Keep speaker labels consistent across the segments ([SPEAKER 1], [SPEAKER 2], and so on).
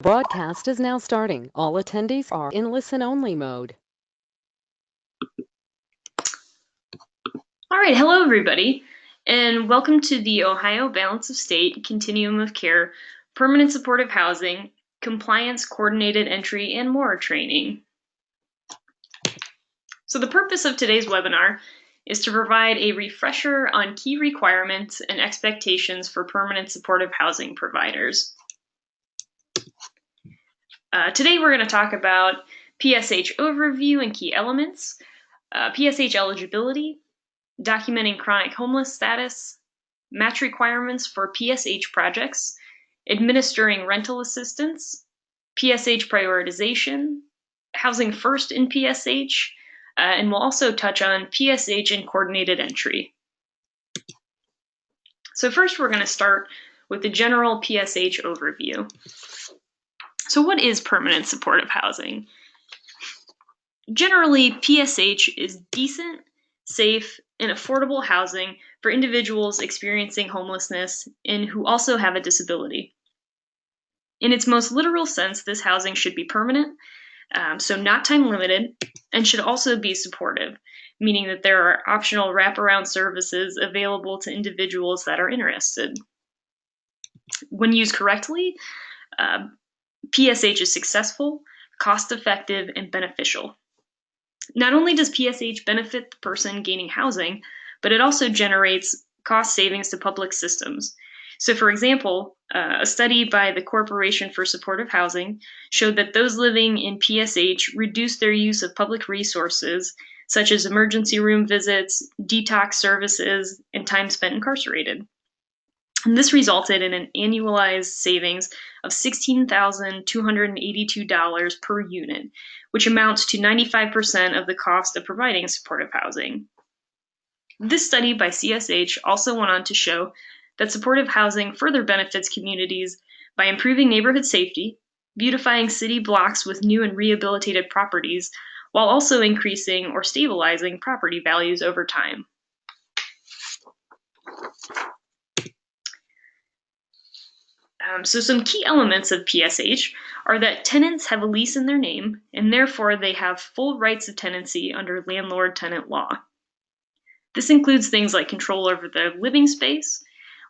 [SPEAKER 1] broadcast is now starting. All attendees are in listen-only mode.
[SPEAKER 2] All right, hello everybody, and welcome to the Ohio Balance of State Continuum of Care Permanent Supportive Housing Compliance Coordinated Entry and More training. So the purpose of today's webinar is to provide a refresher on key requirements and expectations for permanent supportive housing providers. Today we're going to talk about PSH overview and key elements, PSH eligibility, documenting chronic homeless status, match requirements for PSH projects, administering rental assistance, PSH prioritization, housing first in PSH, and we'll also touch on PSH and coordinated entry. So first we're going to start with the general PSH overview. So what is permanent supportive housing? Generally, PSH is decent, safe, and affordable housing for individuals experiencing homelessness and who also have a disability. In its most literal sense, this housing should be permanent, so not time limited, and should also be supportive, meaning that there are optional wraparound services available to individuals that are interested. When used correctly, PSH is successful, cost-effective, and beneficial. Not only does PSH benefit the person gaining housing, but it also generates cost savings to public systems. So for example, a study by the Corporation for Supportive Housing showed that those living in PSH reduced their use of public resources, such as emergency room visits, detox services, and time spent incarcerated. And this resulted in an annualized savings of $16,282 per unit, which amounts to 95% of the cost of providing supportive housing. This study by CSH also went on to show that supportive housing further benefits communities by improving neighborhood safety, beautifying city blocks with new and rehabilitated properties, while also increasing or stabilizing property values over time. So some key elements of PSH are that tenants have a lease in their name, and therefore they have full rights of tenancy under landlord-tenant law. This includes things like control over their living space,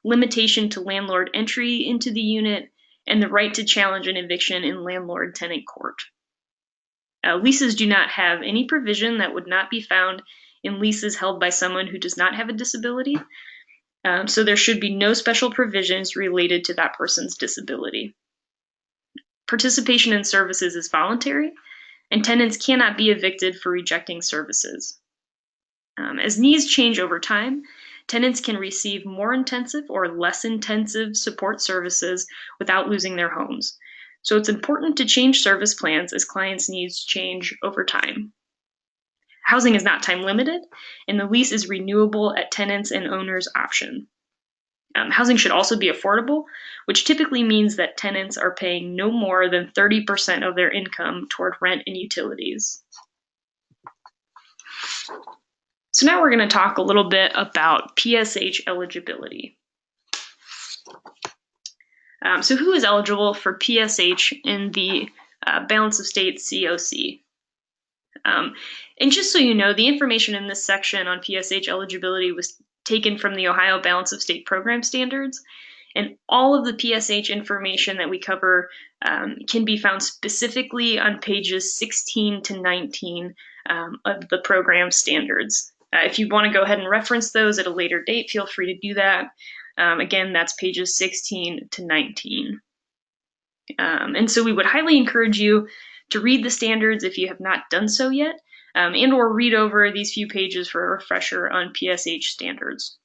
[SPEAKER 2] limitation to landlord entry into the unit, and the right to challenge an eviction in landlord-tenant court. Leases do not have any provision that would not be found in leases held by someone who does not have a disability. So there should be no special provisions related to that person's disability. Participation in services is voluntary, and tenants cannot be evicted for rejecting services. As needs change over time, tenants can receive more intensive or less intensive support services without losing their homes. So it's important to change service plans as clients' needs change over time. Housing is not time limited, and the lease is renewable at tenants' and owners' option. Housing should also be affordable, which typically means that tenants are paying no more than 30% of their income toward rent and utilities. So now we're going to talk a little bit about PSH eligibility. So who is eligible for PSH in the Balance of State COC? And just so you know, the information in this section on PSH eligibility was taken from the Ohio Balance of State Program Standards, and all of the PSH information that we cover can be found specifically on pages 16 to 19 of the program standards. If you want to go ahead and reference those at a later date, feel free to do that. Again, that's pages 16 to 19. And so we would highly encourage you to read the standards if you have not done so yet, and or read over these few pages for a refresher on PSH standards.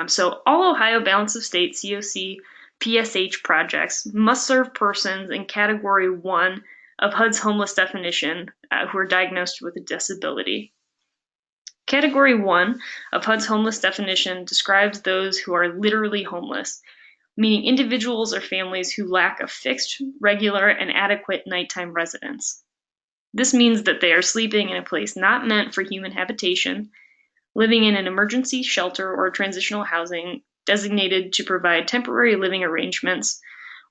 [SPEAKER 2] So all Ohio Balance of State COC PSH projects must serve persons in Category 1 of HUD's homeless definition who are diagnosed with a disability. Category 1 of HUD's homeless definition describes those who are literally homeless, meaning individuals or families who lack a fixed, regular, and adequate nighttime residence. This means that they are sleeping in a place not meant for human habitation, living in an emergency shelter or transitional housing designated to provide temporary living arrangements,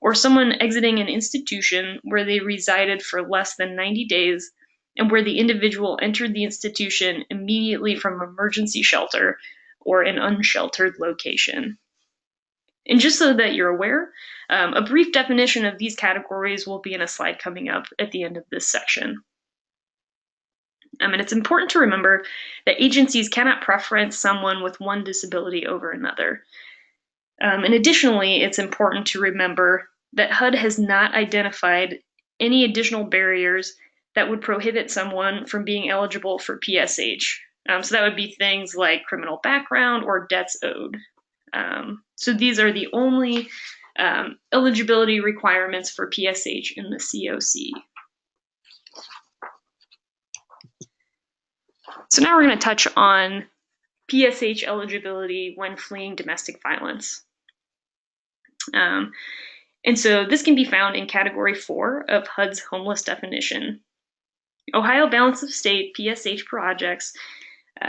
[SPEAKER 2] or someone exiting an institution where they resided for less than 90 days and where the individual entered the institution immediately from emergency shelter or an unsheltered location. And just so that you're aware, a brief definition of these categories will be in a slide coming up at the end of this section. And it's important to remember that agencies cannot preference someone with one disability over another. And additionally, it's important to remember that HUD has not identified any additional barriers that would prohibit someone from being eligible for PSH. So that would be things like criminal background or debts owed. So these are the only eligibility requirements for PSH in the COC. So now we're going to touch on PSH eligibility when fleeing domestic violence. And so this can be found in Category 4 of HUD's homeless definition. Ohio Balance of State PSH projects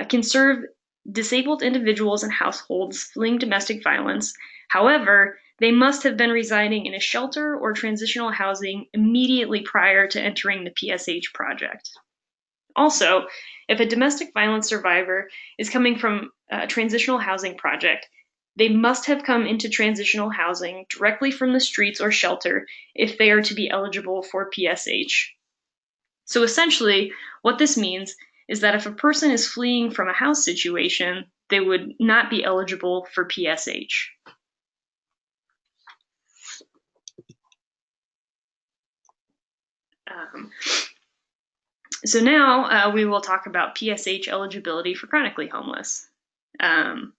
[SPEAKER 2] can serve disabled individuals and households fleeing domestic violence. However, they must have been residing in a shelter or transitional housing immediately prior to entering the PSH project. Also, if a domestic violence survivor is coming from a transitional housing project, they must have come into transitional housing directly from the streets or shelter if they are to be eligible for PSH. So essentially, what this means is that if a person is fleeing from a house situation, they would not be eligible for PSH. So now we will talk about PSH eligibility for chronically homeless. And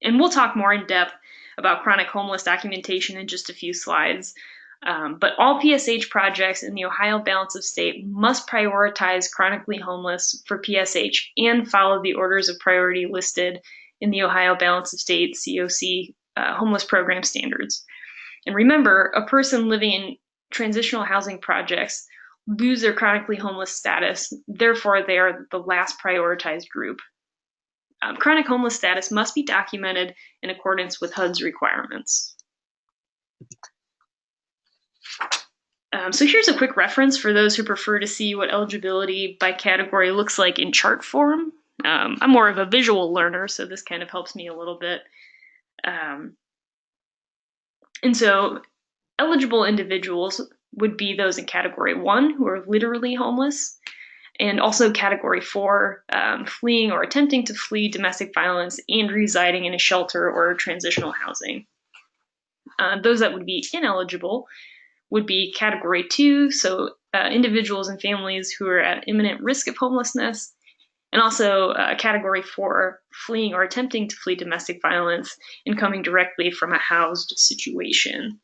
[SPEAKER 2] we'll talk more in depth about chronic homeless documentation in just a few slides. But all PSH projects in the Ohio Balance of State must prioritize chronically homeless for PSH and follow the orders of priority listed in the Ohio Balance of State COC homeless program standards. And remember, a person living in transitional housing projects lose their chronically homeless status, therefore they are the last prioritized group. Chronic homeless status must be documented in accordance with HUD's requirements. So here's a quick reference for those who prefer to see what eligibility by category looks like in chart form. I'm more of a visual learner, so this kind of helps me a little bit. And so eligible individuals would be those in Category 1 who are literally homeless, and also Category 4, fleeing or attempting to flee domestic violence and residing in a shelter or transitional housing. Those that would be ineligible would be Category 2, so individuals and families who are at imminent risk of homelessness, and also Category 4, fleeing or attempting to flee domestic violence and coming directly from a housed situation.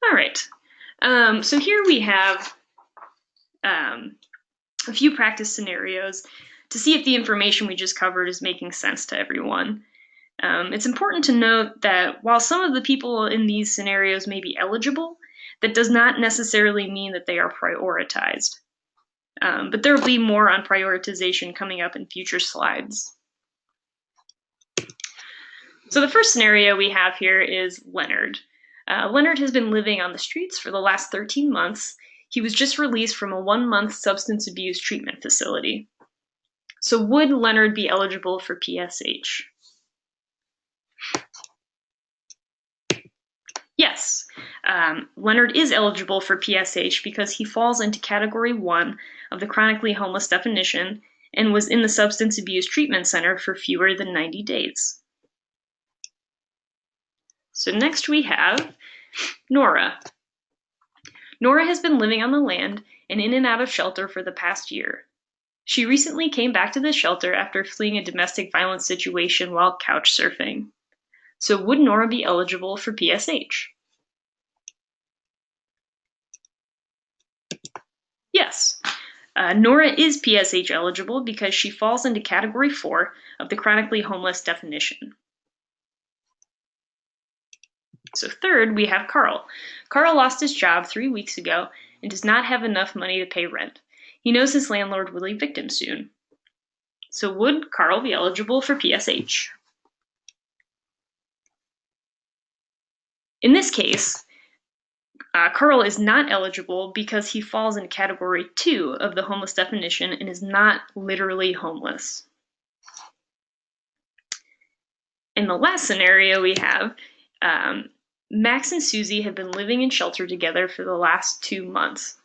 [SPEAKER 2] All right, so here we have a few practice scenarios to see if the information we just covered is making sense to everyone. It's important to note that while some of the people in these scenarios may be eligible, that does not necessarily mean that they are prioritized. But there will be more on prioritization coming up in future slides. So the first scenario we have here is Leonard. Leonard has been living on the streets for the last 13 months. He was just released from a 1-month substance abuse treatment facility. So would Leonard be eligible for PSH? Yes, Leonard is eligible for PSH because he falls into Category 1 of the chronically homeless definition and was in the substance abuse treatment center for fewer than 90 days. So next we have Nora. Nora has been living on the land and in and out of shelter for the past year. She recently came back to the shelter after fleeing a domestic violence situation while couch surfing. So would Nora be eligible for PSH? Yes, Nora is PSH eligible because she falls into Category 4 of the chronically homeless definition. So third, we have Carl. Carl lost his job 3 weeks ago and does not have enough money to pay rent. He knows his landlord will evict him soon. So would Carl be eligible for PSH? In this case, Carl is not eligible because he falls in category 2 of the homeless definition and is not literally homeless. In the last scenario we have, Max and Susie have been living in shelter together for the last 2 months.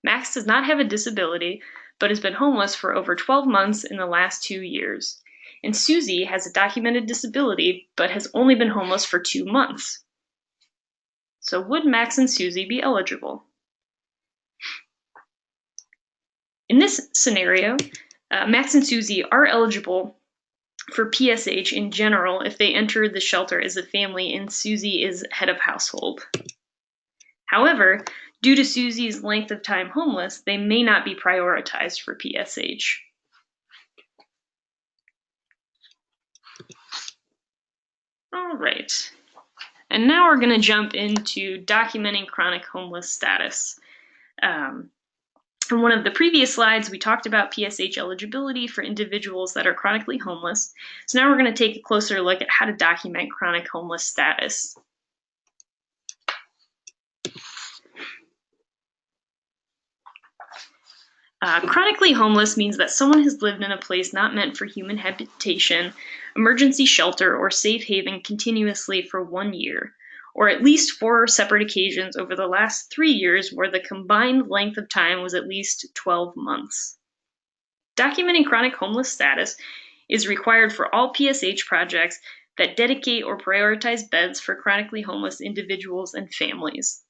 [SPEAKER 2] Max does not have a disability, but has been homeless for over 12 months in the last 2 years. And Susie has a documented disability, but has only been homeless for 2 months. So would Max and Susie be eligible? In this scenario, Max and Susie are eligible for PSH in general if they entered the shelter as a family and Susie is head of household. However, due to Susie's length of time homeless, they may not be prioritized for PSH. All right. And now we're going to jump into documenting chronic homeless status. In one of the previous slides, we talked about PSH eligibility for individuals that are chronically homeless. So now we're going to take a closer look at how to document chronic homeless status. Chronically homeless means that someone has lived in a place not meant for human habitation, emergency shelter, or safe haven continuously for 1 year, or at least 4 separate occasions over the last 3 years where the combined length of time was at least 12 months. Documenting chronic homeless status is required for all PSH projects that dedicate or prioritize beds for chronically homeless individuals and families.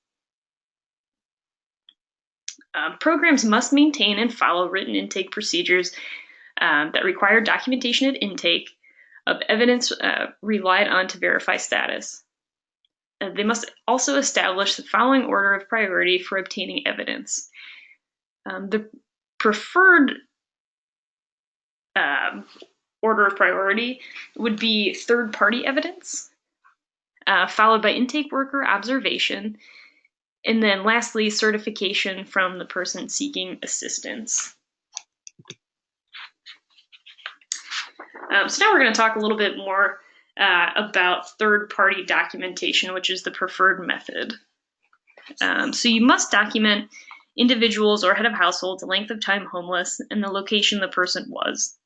[SPEAKER 2] Programs must maintain and follow written intake procedures that require documentation at intake of evidence relied on to verify status. They must also establish the following order of priority for obtaining evidence. The preferred order of priority would be third-party evidence, followed by intake worker observation, and then lastly, certification from the person seeking assistance. So now we're going to talk a little bit more about third-party documentation, which is the preferred method. So you must document individuals or head of household, the length of time homeless, and the location the person was.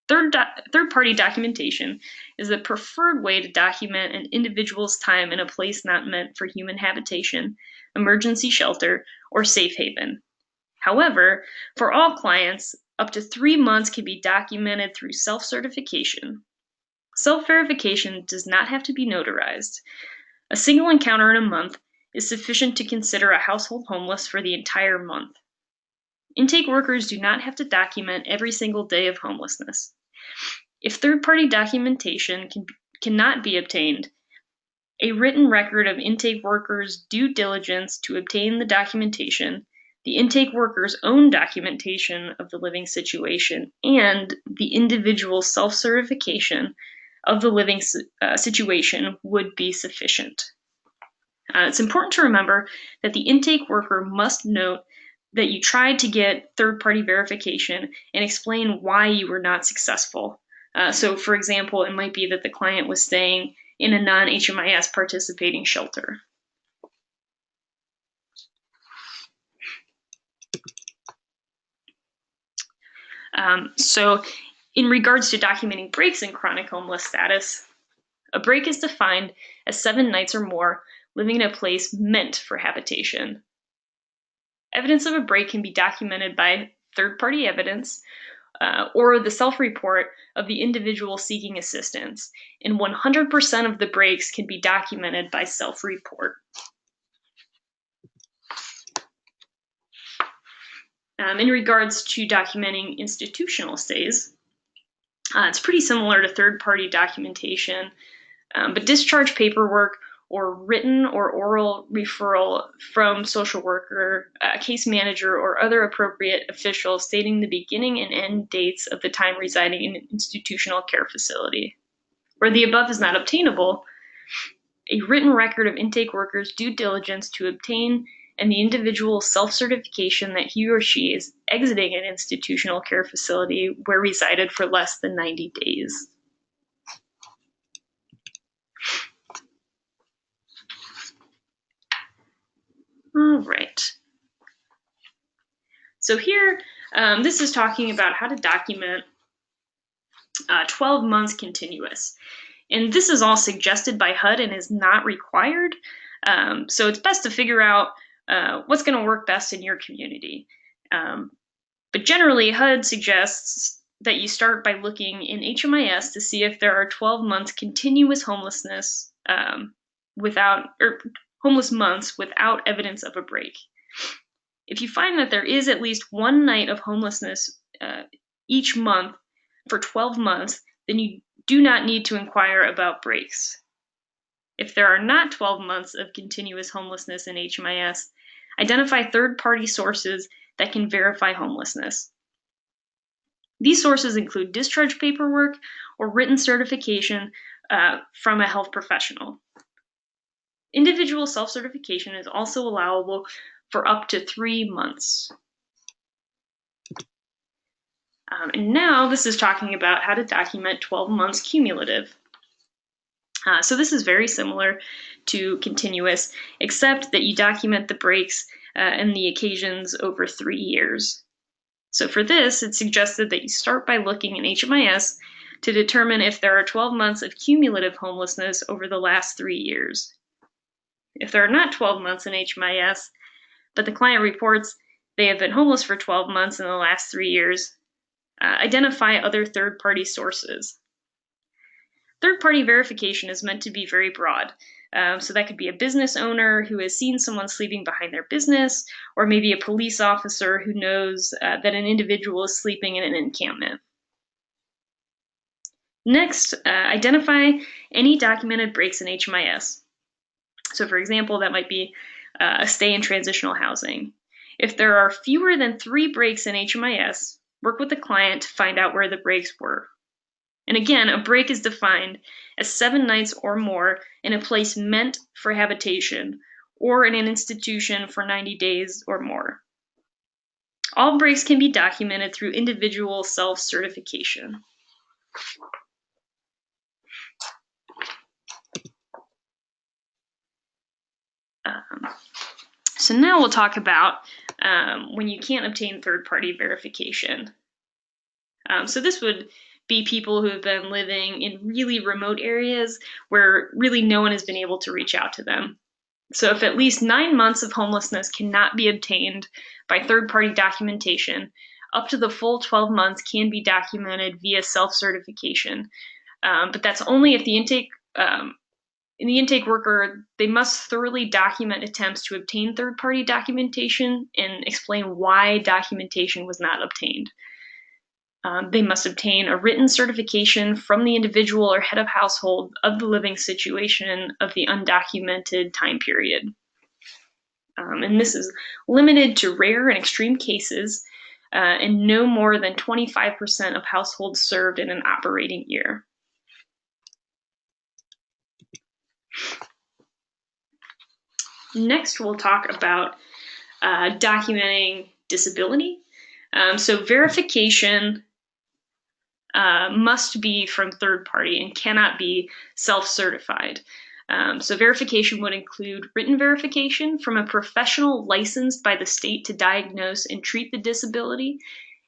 [SPEAKER 2] Third-party documentation is the preferred way to document an individual's time in a place not meant for human habitation, emergency shelter, or safe haven. However, for all clients, up to 3 months can be documented through self-certification. Self-verification does not have to be notarized. A single encounter in a month is sufficient to consider a household homeless for the entire month. Intake workers do not have to document every single day of homelessness. If third-party documentation cannot be obtained, a written record of intake workers' due diligence to obtain the documentation, the intake worker's own documentation of the living situation, and the individual self-certification of the living situation would be sufficient. It's important to remember that the intake worker must note that you tried to get third-party verification and explain why you were not successful. So, for example, it might be that the client was staying in a non-HMIS participating shelter. So, in regards to documenting breaks in chronic homeless status, a break is defined as 7 nights or more living in a place meant for habitation. Evidence of a break can be documented by third-party evidence or the self-report of the individual seeking assistance, and 100% of the breaks can be documented by self-report. In regards to documenting institutional stays, it's pretty similar to third-party documentation, but discharge paperwork or written or oral referral from social worker, case manager, or other appropriate official stating the beginning and end dates of the time residing in an institutional care facility. Where the above is not obtainable, a written record of intake workers' due diligence to obtain and the individual's self-certification that he or she is exiting an institutional care facility where resided for less than 90 days. All right. So here, this is talking about how to document 12 months continuous. And this is all suggested by HUD and is not required. So it's best to figure out what's going to work best in your community. But generally, HUD suggests that you start by looking in HMIS to see if there are 12 months continuous homelessness homeless months without evidence of a break. If you find that there is at least one night of homelessness each month for 12 months, then you do not need to inquire about breaks. If there are not 12 months of continuous homelessness in HMIS, identify third-party sources that can verify homelessness. These sources include discharge paperwork or written certification from a health professional. Individual self-certification is also allowable for up to 3 months. And now this is talking about how to document 12 months cumulative. So this is very similar to continuous, except that you document the breaks and the occasions over 3 years. So for this, it's suggested that you start by looking in HMIS to determine if there are 12 months of cumulative homelessness over the last 3 years. If there are not 12 months in HMIS, but the client reports they have been homeless for 12 months in the last 3 years, identify other third-party sources. Third-party verification is meant to be very broad. So that could be a business owner who has seen someone sleeping behind their business, or maybe a police officer who knows that an individual is sleeping in an encampment. Next, identify any documented breaks in HMIS. So for example, that might be a stay in transitional housing. If there are fewer than 3 breaks in HMIS, work with the client to find out where the breaks were. And again, a break is defined as 7 nights or more in a place meant for habitation or in an institution for 90 days or more. All breaks can be documented through individual self-certification. So now we'll talk about when you can't obtain third-party verification. So this would be people who have been living in really remote areas where really no one has been able to reach out to them. So if at least 9 months of homelessness cannot be obtained by third-party documentation, up to the full 12 months can be documented via self-certification. But that's only if the intake worker, they must thoroughly document attempts to obtain third-party documentation and explain why documentation was not obtained. They must obtain a written certification from the individual or head of household of the living situation of the undocumented time period. And this is limited to rare and extreme cases and no more than 25% of households served in an operating year. Next, we'll talk about documenting disability. So verification must be from third party and cannot be self-certified. So verification would include written verification from a professional licensed by the state to diagnose and treat the disability,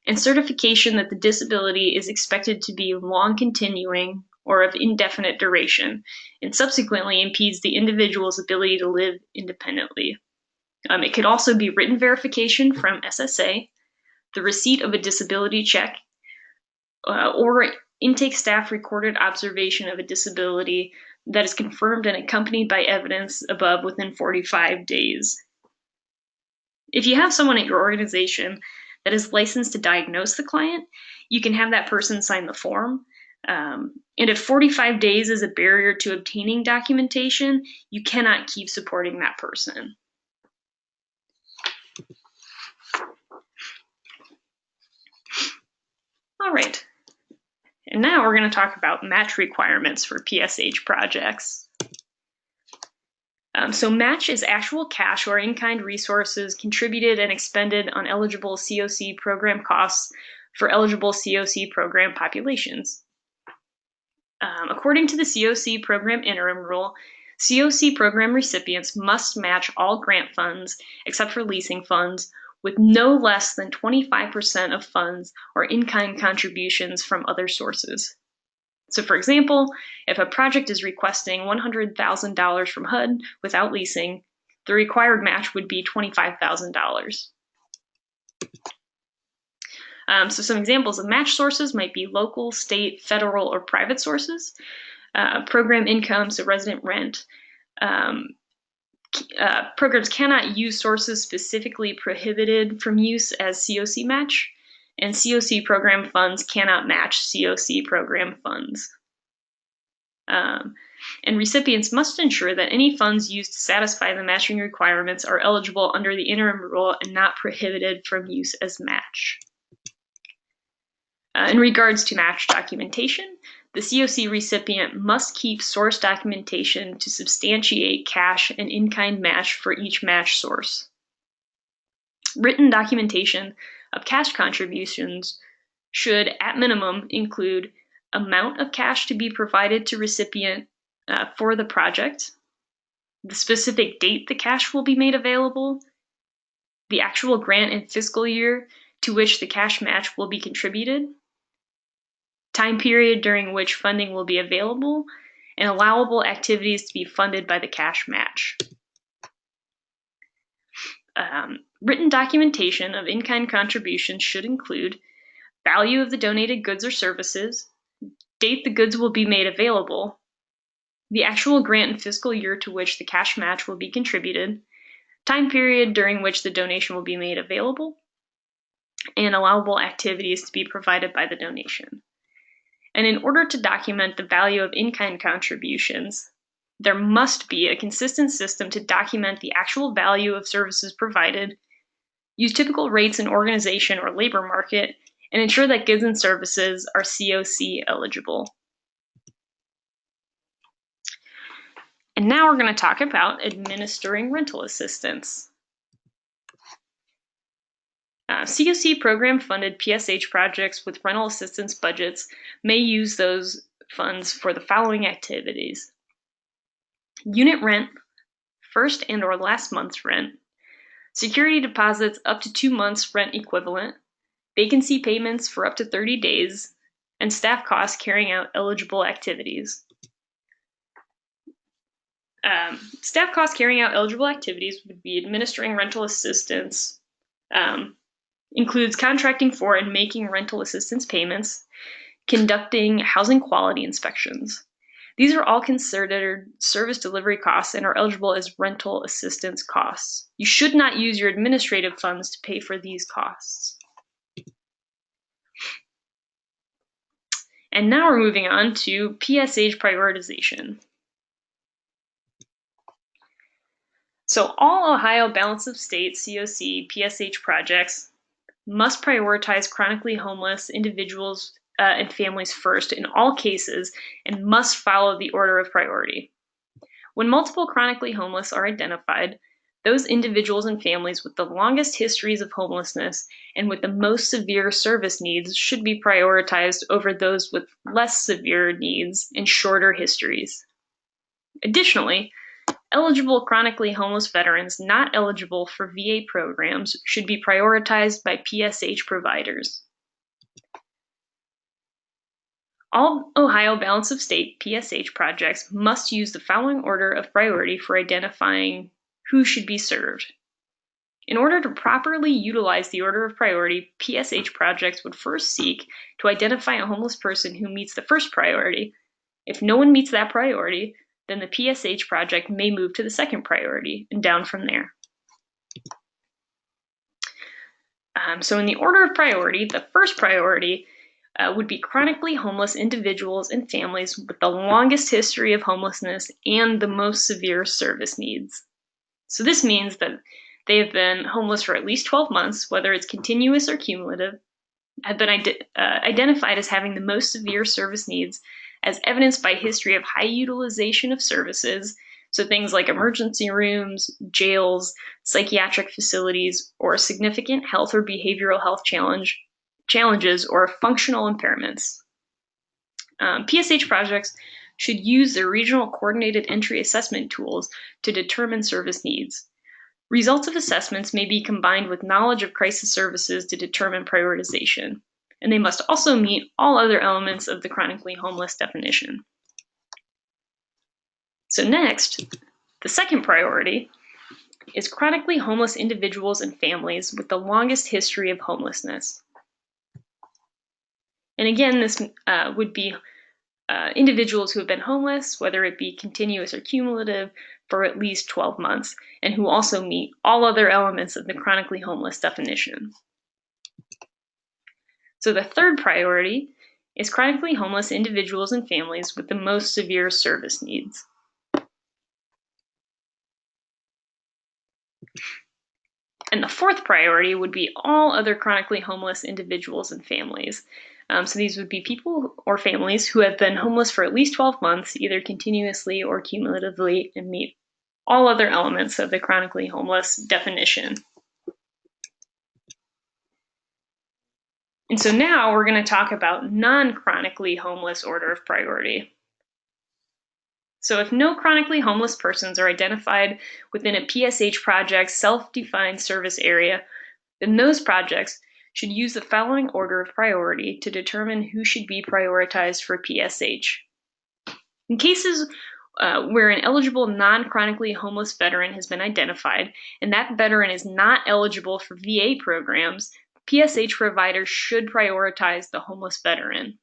[SPEAKER 2] and certification that the disability is expected to be long continuing or of indefinite duration, and subsequently impedes the individual's ability to live independently. It could also be written verification from SSA, the receipt of a disability check, or intake staff recorded observation of a disability that is confirmed and accompanied by evidence above within 45 days. If you have someone at your organization that is licensed to diagnose the client, you can have that person sign the form. And if 45 days is a barrier to obtaining documentation, you cannot keep supporting that person. All right. And now we're going to talk about match requirements for PSH projects. So match is actual cash or in-kind resources contributed and expended on eligible COC program costs for eligible COC program populations. According to the COC program interim rule, COC program recipients must match all grant funds, except for leasing funds, with no less than 25% of funds or in-kind contributions from other sources. So for example, if a project is requesting $100,000 from HUD without leasing, the required match would be $25,000. So some examples of match sources might be local, state, federal, or private sources. Program income, so resident rent. Programs cannot use sources specifically prohibited from use as COC match, and COC program funds cannot match COC program funds. And recipients must ensure that any funds used to satisfy the matching requirements are eligible under the interim rule and not prohibited from use as match. In regards to match documentation, the COC recipient must keep source documentation to substantiate cash and in-kind match for each match source. Written documentation of cash contributions should, at minimum, include amount of cash to be provided to recipient for the project, the specific date the cash will be made available, the actual grant and fiscal year to which the cash match will be contributed, time period during which funding will be available, and allowable activities to be funded by the cash match. Written documentation of in-kind contributions should include value of the donated goods or services, date the goods will be made available, the actual grant and fiscal year to which the cash match will be contributed, time period during which the donation will be made available, and allowable activities to be provided by the donation. And in order to document the value of in-kind contributions, there must be a consistent system to document the actual value of services provided, use typical rates in organization or labor market, and ensure that goods and services are COC eligible. And now we're going to talk about administering rental assistance. COC program-funded PSH projects with rental assistance budgets may use those funds for the following activities: unit rent, first and or last month's rent, security deposits up to 2 months rent equivalent, vacancy payments for up to 30 days, and staff costs carrying out eligible activities. Staff costs carrying out eligible activities would be administering rental assistance, includes contracting for and making rental assistance payments, conducting housing quality inspections. These are all considered service delivery costs and are eligible as rental assistance costs. You should not use your administrative funds to pay for these costs. And now we're moving on to PSH prioritization. So all Ohio Balance of State COC PSH projects must prioritize chronically homeless individuals and families first in all cases and must follow the order of priority. When multiple chronically homeless are identified, those individuals and families with the longest histories of homelessness and with the most severe service needs should be prioritized over those with less severe needs and shorter histories. Additionally, eligible chronically homeless veterans not eligible for VA programs should be prioritized by PSH providers. All Ohio Balance of State PSH projects must use the following order of priority for identifying who should be served. In order to properly utilize the order of priority, PSH projects would first seek to identify a homeless person who meets the first priority. If no one meets that priority, then the PSH project may move to the second priority and down from there. So in the order of priority, the first priority would be chronically homeless individuals and families with the longest history of homelessness and the most severe service needs. So this means that they have been homeless for at least 12 months, whether it's continuous or cumulative, have been identified as having the most severe service needs as evidenced by history of high utilization of services, So things like emergency rooms, jails, psychiatric facilities, or significant health or behavioral health challenges or functional impairments. PSH projects should use their regional coordinated entry assessment tools to determine service needs. Results of assessments may be combined with knowledge of crisis services to determine prioritization, and they must also meet all other elements of the chronically homeless definition. So next, the second priority is chronically homeless individuals and families with the longest history of homelessness. And again, this would be individuals who have been homeless, whether it be continuous or cumulative, for at least 12 months, and who also meet all other elements of the chronically homeless definition. So the third priority is chronically homeless individuals and families with the most severe service needs. And the fourth priority would be all other chronically homeless individuals and families. So these would be people or families who have been homeless for at least 12 months, either continuously or cumulatively, and meet all other elements of the chronically homeless definition. And so now we're going to talk about non-chronically homeless order of priority. So if no chronically homeless persons are identified within a PSH project's self-defined service area, then those projects should use the following order of priority to determine who should be prioritized for PSH. In cases where an eligible non-chronically homeless veteran has been identified, and that veteran is not eligible for VA programs, PSH providers should prioritize the homeless veteran.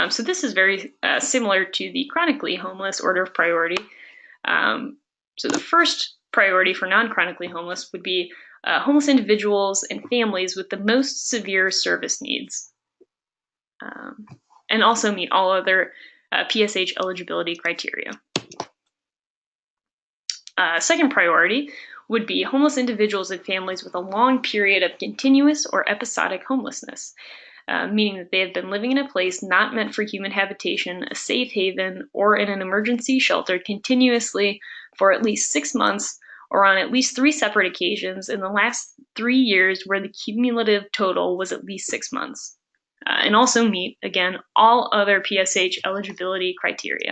[SPEAKER 2] So this is very similar to the chronically homeless order of priority. So the first priority for non-chronically homeless would be homeless individuals and families with the most severe service needs, and also meet all other PSH eligibility criteria. Second priority would be homeless individuals and families with a long period of continuous or episodic homelessness, meaning that they have been living in a place not meant for human habitation, a safe haven, or in an emergency shelter continuously for at least 6 months or on at least 3 separate occasions in the last 3 years where the cumulative total was at least 6 months, and also meet, again, all other PSH eligibility criteria.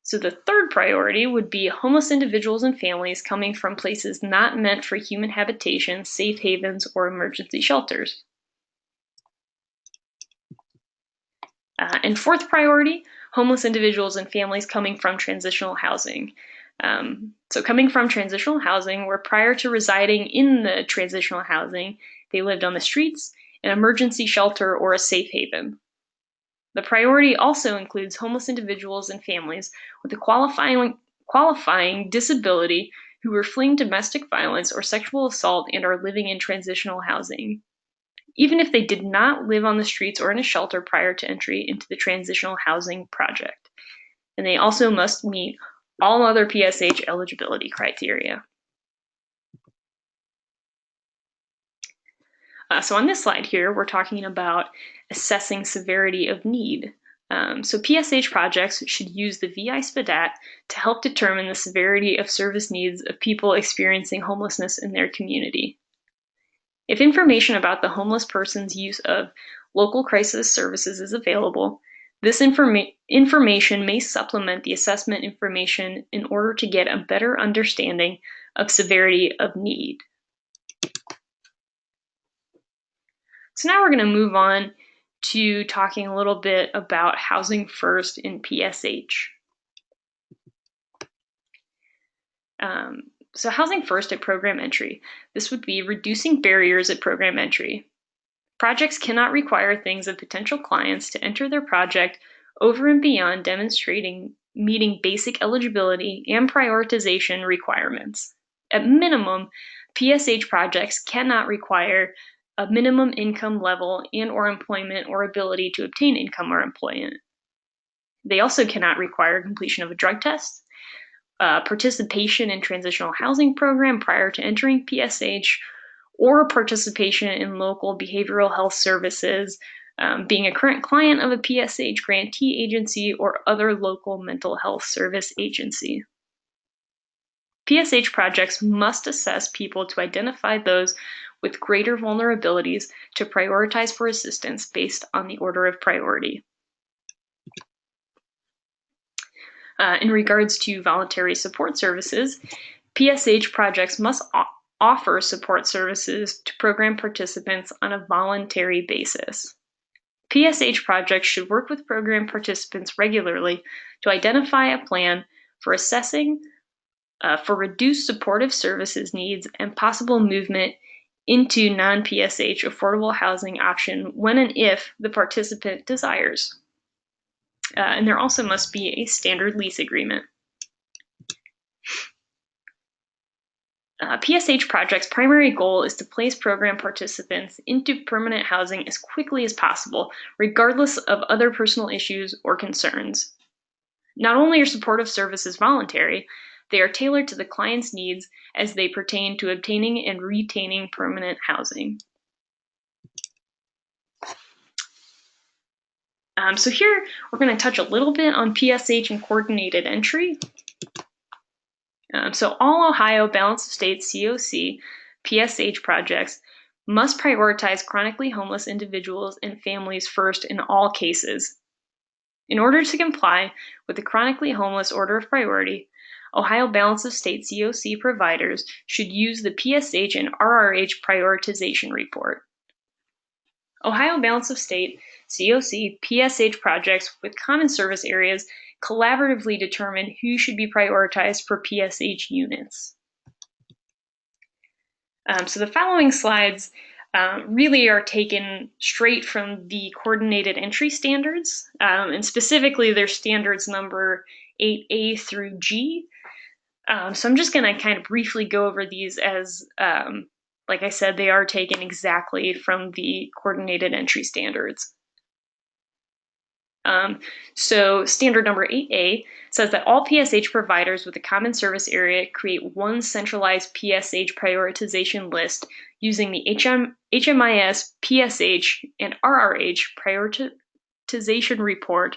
[SPEAKER 2] So the third priority would be homeless individuals and families coming from places not meant for human habitation, safe havens, or emergency shelters. And fourth priority, homeless individuals and families coming from transitional housing. So coming from transitional housing, where prior to residing in the transitional housing, they lived on the streets, an emergency shelter, or a safe haven. The priority also includes homeless individuals and families with a qualifying disability who are fleeing domestic violence or sexual assault and are living in transitional housing, even if they did not live on the streets or in a shelter prior to entry into the transitional housing project. And they also must meet all other PSH eligibility criteria. So on this slide here, we're talking about assessing severity of need. So PSH projects should use the VI-SPDAT to help determine the severity of service needs of people experiencing homelessness in their community. If information about the homeless person's use of local crisis services is available, this information may supplement the assessment information in order to get a better understanding of severity of need. So now we're going to move on to talking a little bit about Housing First in PSH. So Housing First at program entry. This would be reducing barriers at program entry. Projects cannot require things of potential clients to enter their project over and beyond demonstrating meeting basic eligibility and prioritization requirements. At minimum, PSH projects cannot require a minimum income level and/or employment or ability to obtain income or employment. They also cannot require completion of a drug test, participation in transitional housing program prior to entering PSH, or participation in local behavioral health services being a current client of a PSH grantee agency or other local mental health service agency. PSH projects must assess people to identify those with greater vulnerabilities to prioritize for assistance based on the order of priority. In regards to voluntary support services, PSH projects must offer support services to program participants on a voluntary basis. PSH projects should work with program participants regularly to identify a plan for assessing for reduced supportive services needs and possible movement into non-PSH affordable housing option when and if the participant desires. And there also must be a standard lease agreement. PSH project's primary goal is to place program participants into permanent housing as quickly as possible, regardless of other personal issues or concerns. Not only are supportive services voluntary, they are tailored to the client's needs as they pertain to obtaining and retaining permanent housing. So here, we're going to touch a little bit on PSH and coordinated entry. So all Ohio Balance of States COC PSH projects must prioritize chronically homeless individuals and families first in all cases. In order to comply with the chronically homeless order of priority, Ohio Balance of State COC providers should use the PSH and RRH prioritization report. Ohio Balance of State COC PSH projects with common service areas collaboratively determine who should be prioritized for PSH units. So the following slides really are taken straight from the coordinated entry standards, and specifically their standards number 8A through G. So I'm just going to kind of briefly go over these as, like I said, they are taken exactly from the coordinated entry standards. So standard number 8A says that all PSH providers with a common service area create one centralized PSH prioritization list using the HMIS, PSH, and RRH prioritization report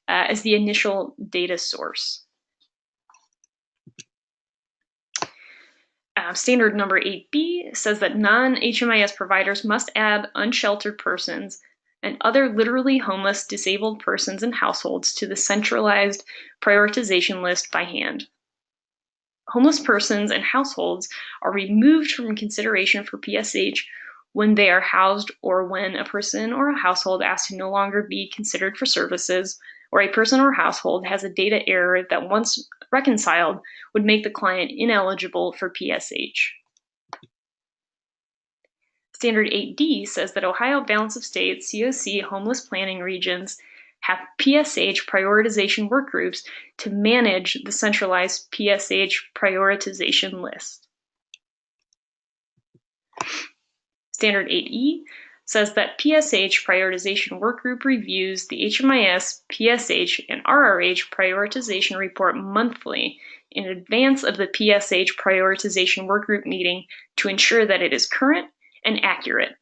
[SPEAKER 2] as the initial data source. Standard number 8B says that non-HMIS providers must add unsheltered persons and other literally homeless disabled persons and households to the centralized prioritization list by hand. Homeless persons and households are removed from consideration for PSH when they are housed or when a person or a household asks to no longer be considered for services, or a person or household has a data error that once reconciled would make the client ineligible for PSH. Standard 8D says that Ohio Balance of States COC homeless planning regions have PSH prioritization work groups to manage the centralized PSH prioritization list. Standard 8E says that PSH prioritization work group reviews the HMIS, PSH, and RRH prioritization report monthly in advance of the PSH prioritization work group meeting to ensure that it is current and accurate.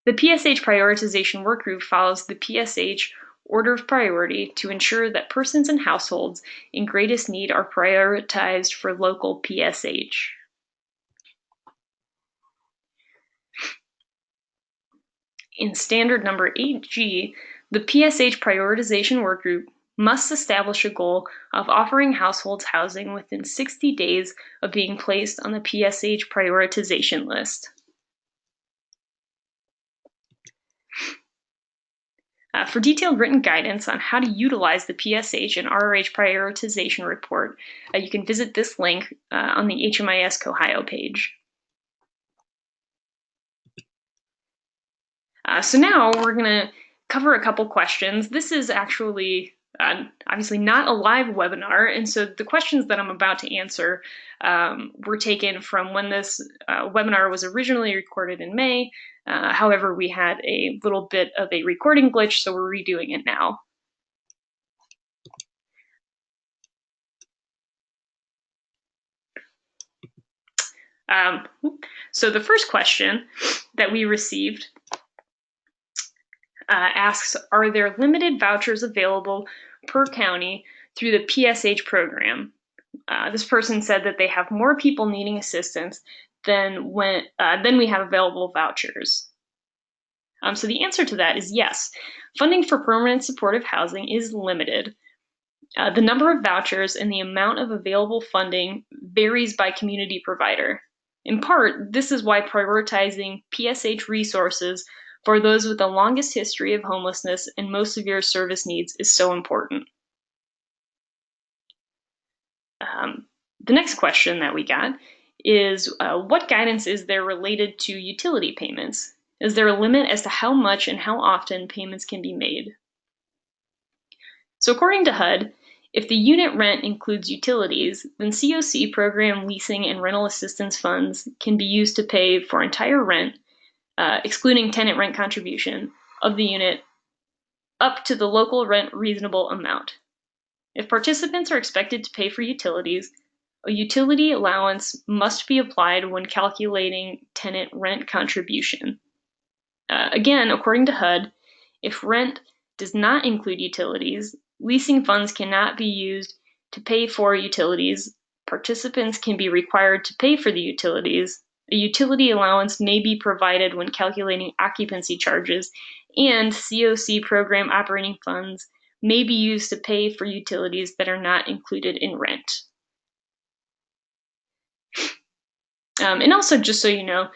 [SPEAKER 2] The PSH prioritization work group follows the PSH order of priority to ensure that persons and households in greatest need are prioritized for local PSH. In standard number 8G, the PSH prioritization work group must establish a goal of offering households housing within 60 days of being placed on the PSH prioritization list. For detailed written guidance on how to utilize the PSH and RRH prioritization report, you can visit this link on the HMIS Cohio page. So now we're going to cover a couple questions. This is actually obviously not a live webinar, and so the questions that I'm about to answer were taken from when this webinar was originally recorded in May. However, we had a little bit of a recording glitch, so we're redoing it now. So the first question that we received asks, are there limited vouchers available per county through the PSH program? This person said that they have more people needing assistance than we have available vouchers. So the answer to that is yes. Funding for permanent supportive housing is limited. The number of vouchers and the amount of available funding varies by community provider. In part, this is why prioritizing PSH resources for those with the longest history of homelessness and most severe service needs is so important. The next question that we got is, what guidance is there related to utility payments? Is there a limit as to how much and how often payments can be made? So according to HUD, if the unit rent includes utilities, then COC program leasing and rental assistance funds can be used to pay for entire rent, excluding tenant rent contribution, of the unit up to the local rent reasonable amount. If participants are expected to pay for utilities, a utility allowance must be applied when calculating tenant rent contribution. Again, according to HUD, if rent does not include utilities, leasing funds cannot be used to pay for utilities. Participants can be required to pay for the utilities. A utility allowance may be provided when calculating occupancy charges, and COC program operating funds may be used to pay for utilities that are not included in rent. And also, just so you know,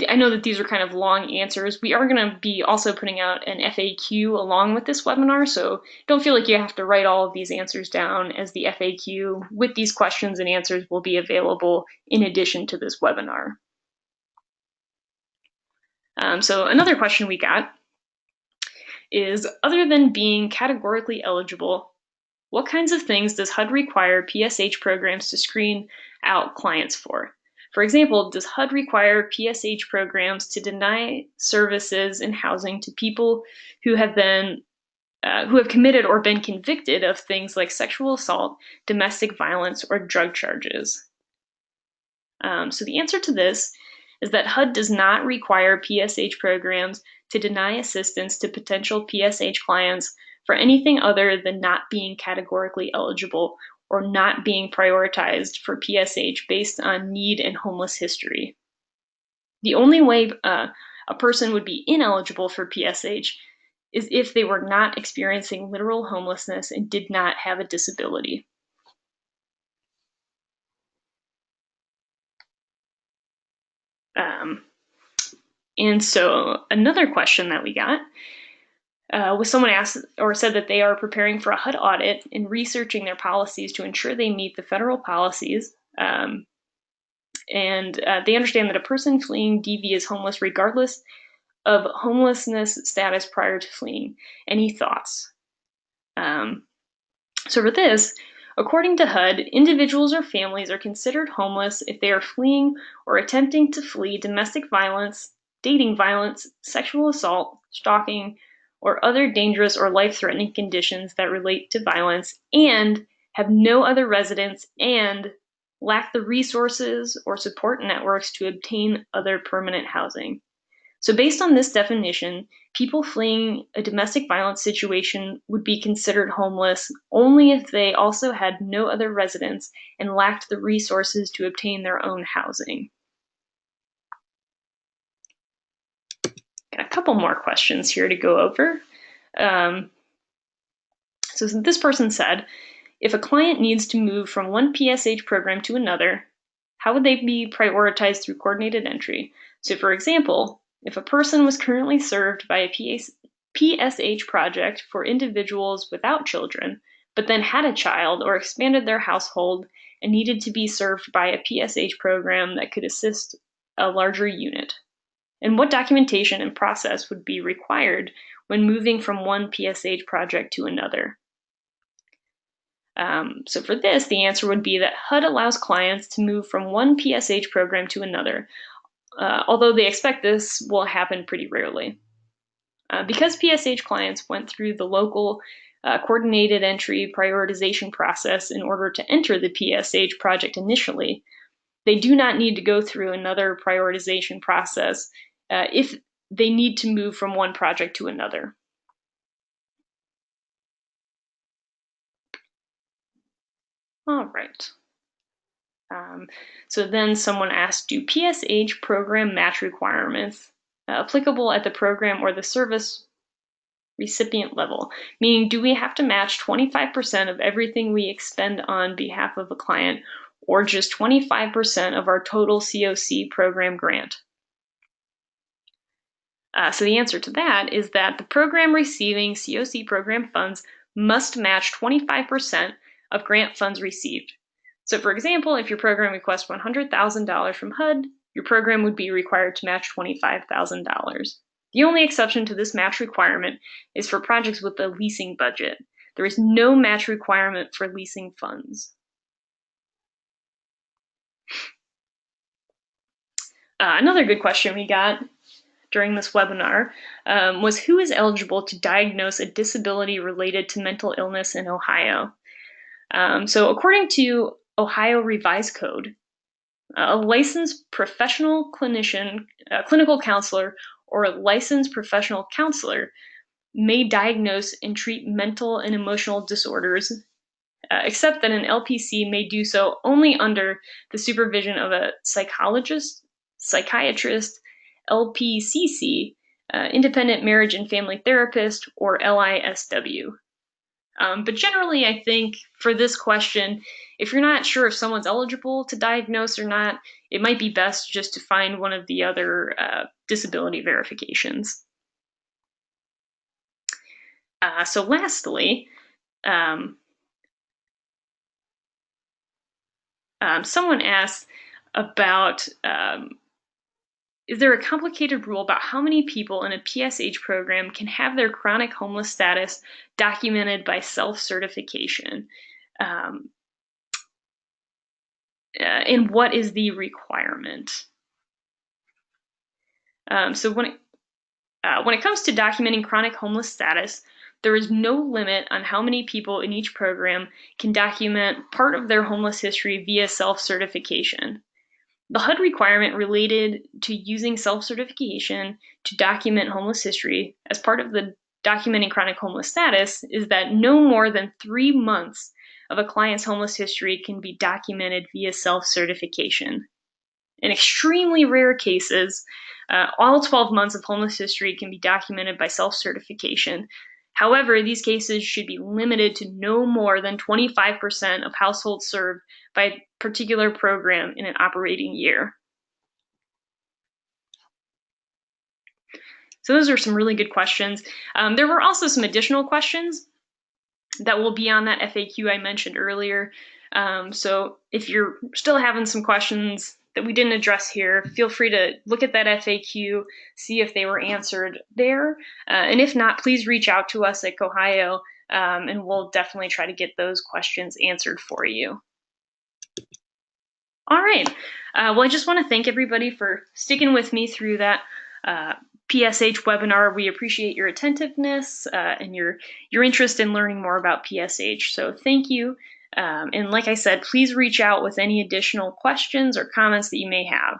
[SPEAKER 2] I know that these are kind of long answers. We are going to be also putting out an FAQ along with this webinar, so don't feel like you have to write all of these answers down, as the FAQ with these questions and answers will be available in addition to this webinar. So another question we got is, other than being categorically eligible, what kinds of things does HUD require PSH programs to screen out clients for? For example, does HUD require PSH programs to deny services and housing to people who have committed or been convicted of things like sexual assault, domestic violence, or drug charges? So the answer to this is that HUD does not require PSH programs to deny assistance to potential PSH clients for anything other than not being categorically eligible or not being prioritized for PSH based on need and homeless history. The only way a person would be ineligible for PSH is if they were not experiencing literal homelessness and did not have a disability. And so another question that we got was someone asked or said that they are preparing for a HUD audit and researching their policies to ensure they meet the federal policies. And they understand that a person fleeing DV is homeless regardless of homelessness status prior to fleeing. Any thoughts? So for this, according to HUD, individuals or families are considered homeless if they are fleeing or attempting to flee domestic violence, dating violence, sexual assault, stalking, or other dangerous or life-threatening conditions that relate to violence, and have no other residence and lack the resources or support networks to obtain other permanent housing. So based on this definition, people fleeing a domestic violence situation would be considered homeless only if they also had no other residence and lacked the resources to obtain their own housing. Got a couple more questions here to go over. So this person said, if a client needs to move from one PSH program to another, how would they be prioritized through coordinated entry? So for example, if a person was currently served by a PSH project for individuals without children, but then had a child or expanded their household and needed to be served by a PSH program that could assist a larger unit, and what documentation and process would be required when moving from one PSH project to another? So for this, the answer would be that HUD allows clients to move from one PSH program to another, although they expect this will happen pretty rarely. Because PSH clients went through the local coordinated entry prioritization process in order to enter the PSH project initially, they do not need to go through another prioritization process if they need to move from one project to another. All right. So then someone asked, do PSH program match requirements applicable at the program or the service recipient level? Meaning, do we have to match 25% of everything we expend on behalf of a client, or just 25% of our total COC program grant? So the answer to that is that the program receiving COC program funds must match 25% of grant funds received. So for example, if your program requests $100,000 from HUD, your program would be required to match $25,000. The only exception to this match requirement is for projects with a leasing budget. There is no match requirement for leasing funds. Another good question we got during this webinar was, who is eligible to diagnose a disability related to mental illness in Ohio? So according to Ohio Revised Code, a licensed professional clinician, clinical counselor, or a licensed professional counselor may diagnose and treat mental and emotional disorders, except that an LPC may do so only under the supervision of a psychologist, psychiatrist, LPCC, independent marriage and family therapist, or LISW. But generally, I think for this question, if you're not sure if someone's eligible to diagnose or not, it might be best just to find one of the other disability verifications. So lastly, someone asked about, is there a complicated rule about how many people in a PSH program can have their chronic homeless status documented by self-certification? And what is the requirement? So when it comes to documenting chronic homeless status, there is no limit on how many people in each program can document part of their homeless history via self-certification. The HUD requirement related to using self-certification to document homeless history as part of the documenting chronic homeless status is that no more than 3 months of a client's homeless history can be documented via self-certification. In extremely rare cases, all 12 months of homeless history can be documented by self-certification. However, these cases should be limited to no more than 25% of households served by a particular program in an operating year. So those are some really good questions. There were also some additional questions that will be on that FAQ I mentioned earlier. So if you're still having some questions that we didn't address here, feel free to look at that FAQ, see if they were answered there. And if not, please reach out to us at Kohio, and we'll definitely try to get those questions answered for you. All right. Well, I just want to thank everybody for sticking with me through that PSH webinar. We appreciate your attentiveness and your interest in learning more about PSH. So thank you. And like I said, please reach out with any additional questions or comments that you may have.